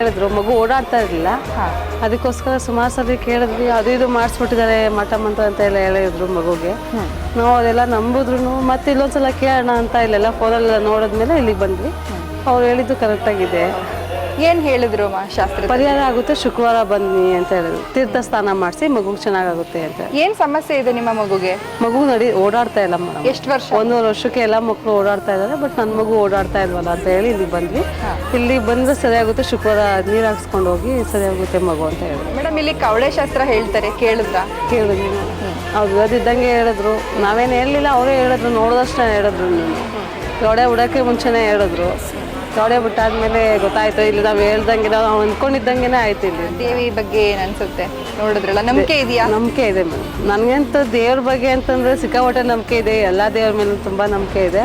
ಹೇಳಿದ್ರು ಮಗು ಓಡಾಡ್ತಾ ಇರಲಿಲ್ಲ, ಅದಕ್ಕೋಸ್ಕರ ಸುಮಾರು ಸಲ ಕೇಳಿದ್ವಿ. ಅದು ಇದು ಮಾಡಿಸ್ಬಿಟ್ಟಿದ್ದಾರೆ ಮಠ ಮಂತ್ರ ಅಂತ ಎಲ್ಲ ಹೇಳಿದ್ರು ಮಗುಗೆ. ನಾವು ಅದೆಲ್ಲ ನಂಬಿದ್ರು ಮತ್ತೆ ಇಲ್ಲೊಂದ್ಸಲ ಕೇಳೋಣ ಅಂತ ಇಲ್ಲೆಲ್ಲ ಫೋನಲ್ಲೆಲ್ಲ ನೋಡಿದ್ಮೇಲೆ ಇಲ್ಲಿಗೆ ಬಂದ್ವಿ. ಅವ್ರು ಹೇಳಿದ್ದು ಕರೆಕ್ಟಾಗಿದೆ. ಏನ್ ಹೇಳಿದ್ರು ಶಾಸ್ತ್ರ? ಪರಿಹಾರ ಆಗುತ್ತೆ, ಶುಕ್ರವಾರ ಬನ್ನಿ ಅಂತ ಹೇಳಿದ್ರು. ತೀರ್ಥ ಸ್ನಾನ ಮಾಡಿಸಿ ಮಗುಗೆ ಚೆನ್ನಾಗುತ್ತೆ ಅಂತ. ಏನ್ ಸಮಸ್ಯೆ ಇದೆ ನಿಮ್ಮ ಮಗುಗೆ? ಮಗು ಓಡಾಡ್ತಾ ಇಲ್ಲ ಮೇಡಮ್. ಎಷ್ಟು ವರ್ಷ? 1 ವರ್ಷಕ್ಕೆ ಎಲ್ಲ ಮಕ್ಕಳು ಓಡಾಡ್ತಾ ಇದ್ದಾರೆ, ಬಟ್ ನನ್ನ ಮಗು ಓಡಾಡ್ತಾ ಇಲ್ವಲ್ಲ ಅಂತ ಹೇಳಿ ಇಲ್ಲಿಗೆ ಬಂದ್ವಿ. ಇಲ್ಲಿ ಬಂದ್ರೆ ಸರಿಯಾಗುತ್ತೆ, ಶುಕ್ರವಾರ ನೀರು ಹಾಕ್ಸ್ಕೊಂಡು ಹೋಗಿ ಸರಿಯಾಗುತ್ತೆ ಮಗು ಅಂತ ಹೇಳಿದ್ರು. ಮೇಡಮ್ ಇಲ್ಲಿ ಕವಳೆ ಶಾಸ್ತ್ರ ಹೇಳ್ತಾರೆ, ಕೇಳಿದ್ರಾ? ಕೇಳಿದ್ವಿ, ಅವ್ರು ಓದಿದ್ದಂಗೆ ಹೇಳಿದ್ರು. ನಾವೇನು ಹೇಳಲಿಲ್ಲ, ಅವರೇ ಹೇಳಿದ್ರು, ನೋಡಿದಷ್ಟೇ ಹೇಳಿದ್ರು. ತೊಡೆ ಉಡೋಕ್ಕೆ ಮುಂಚೆನೇ ಹೇಳಿದ್ರು. ತೊಡೆ ಬಿಟ್ಟಾದ್ಮೇಲೆ ಗೊತ್ತಾಯ್ತು. ಇಲ್ಲಿ ನಾವು ಹೇಳ್ದಂಗೆ ನಾವು ಅಂದ್ಕೊಂಡಿದ್ದಂಗೆ ಆಯ್ತು. ಇಲ್ಲಿ ದೇವಿ ಬಗ್ಗೆ ಏನ್ ಅನ್ಸುತ್ತೆ ನೋಡಿದ್ರಲ್ಲ, ನಂಬಿಕೆ ಇದೆಯಾ? ನಂಬಿಕೆ ಇದೆ ಮೇಡಮ್. ನನಗಂತೂ ದೇವ್ರ ಬಗ್ಗೆ ಅಂತಂದ್ರೆ ಸಿಕ್ಕಾಪಟ್ಟೆ ನಂಬಿಕೆ ಇದೆ. ಎಲ್ಲ ದೇವ್ರ ಮೇಲೆ ತುಂಬ ನಂಬಿಕೆ ಇದೆ.